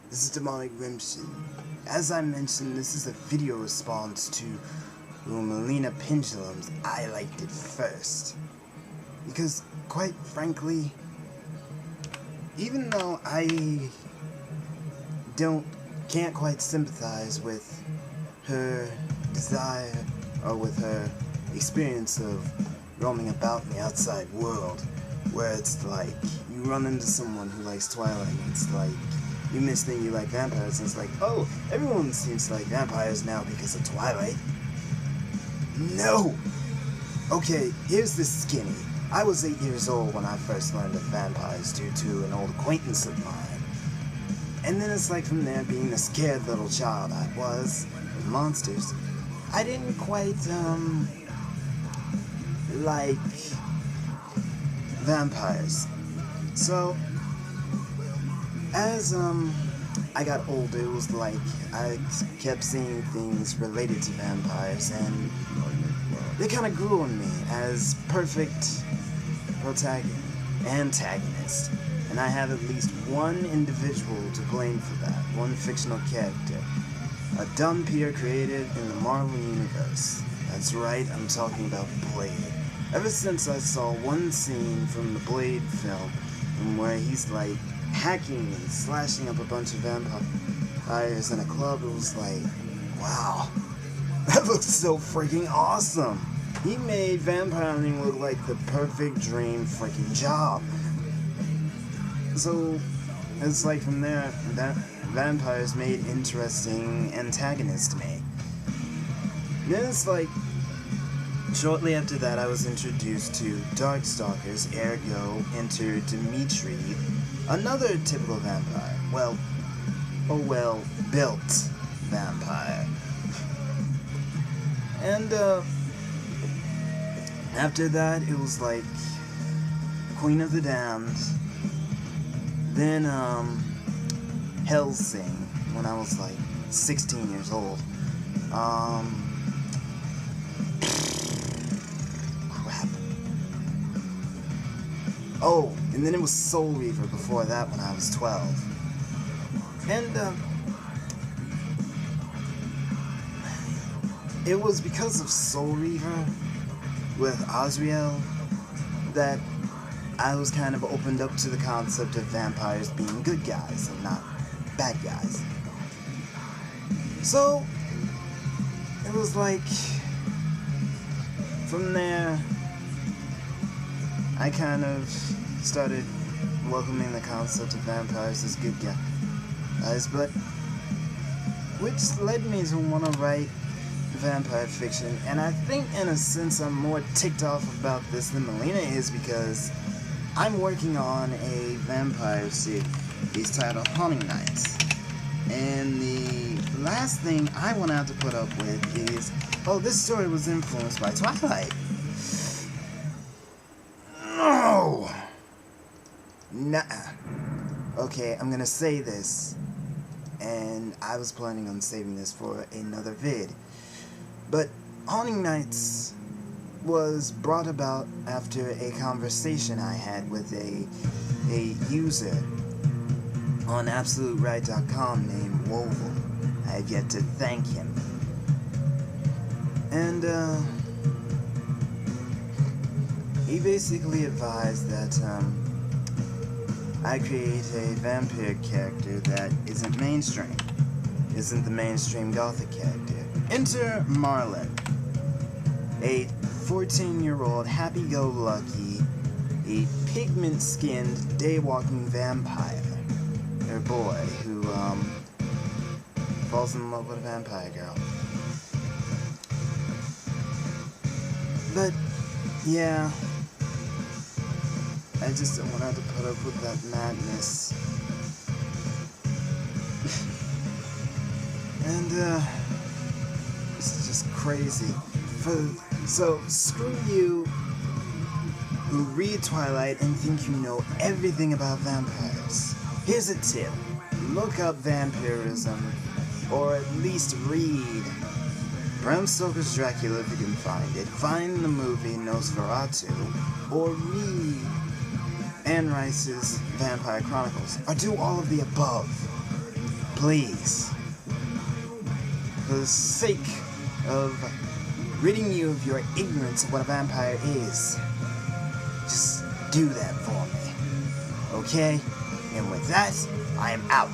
This is Demonic Remsen. As I mentioned, this is a video response to Melina Pendulum's I Liked It First. Because, quite frankly, even though I can't quite sympathize with her desire or with her experience of roaming about in the outside world, where it's like you run into someone who likes Twilight and it's like you mention you like vampires and it's like, oh, everyone seems to like vampires now because of Twilight. No! Okay, here's the skinny. I was 8 years old when I first learned of vampires due to an old acquaintance of mine. And then it's like from there, being the scared little child I was with monsters, I didn't quite, like vampires. So, as, I got older, it was like I kept seeing things related to vampires, and they kind of grew on me as perfect antagonist. And I have at least one individual to blame for that, one fictional character. A dumb peer created in the Marvel Universe. That's right, I'm talking about Blade. Ever since I saw one scene from the Blade film, where he's like hacking and slashing up a bunch of vampires in a club, it was like, wow, that looks so freaking awesome. He made vampire hunting look like the perfect dream freaking job. So, it's like from there, vampires made interesting antagonists to me. Then it's like, shortly after that I was introduced to Darkstalkers, ergo enter Dimitri, another typical vampire. Built vampire. And, after that, it was like Queen of the Damned, then, Hellsing, when I was like 16 years old. Crap. Oh, and then it was Soul Reaver before that when I was 12. And, it was because of Soul Reaver with Azrael that I was kind of opened up to the concept of vampires being good guys and not bad guys. So, it was like, from there, I kind of started welcoming the concept of vampires as good guys, but which led me to want to write vampire fiction, and I think in a sense I'm more ticked off about this than Melina is because I'm working on a vampire series titled Haunting Nights, and the last thing I want to have to put up with is, oh, this story was influenced by Twilight. No! Nuh-uh. Okay, I'm gonna say this, and I was planning on saving this for another vid, but Haunting Nights was brought about after a conversation I had with a user on AbsoluteRight.com named Wovel. I have yet to thank him. And, he basically advised that, I create a vampire character that isn't mainstream. Isn't the mainstream gothic character. Enter Marlin, a 14-year-old happy-go-lucky, a pigment-skinned, daywalking vampire. Or boy who, falls in love with a vampire girl. But, yeah, I just don't want to have to put up with that madness. And, this is just crazy. So, screw you who read Twilight and think you know everything about vampires. Here's a tip. Look up vampirism, or at least read Bram Stoker's Dracula if you can find it. Find the movie Nosferatu, or read Anne Rice's Vampire Chronicles, or do all of the above. please, for the sake of ridding you of your ignorance of what a vampire is, just do that for me, okay? And with that, I am out.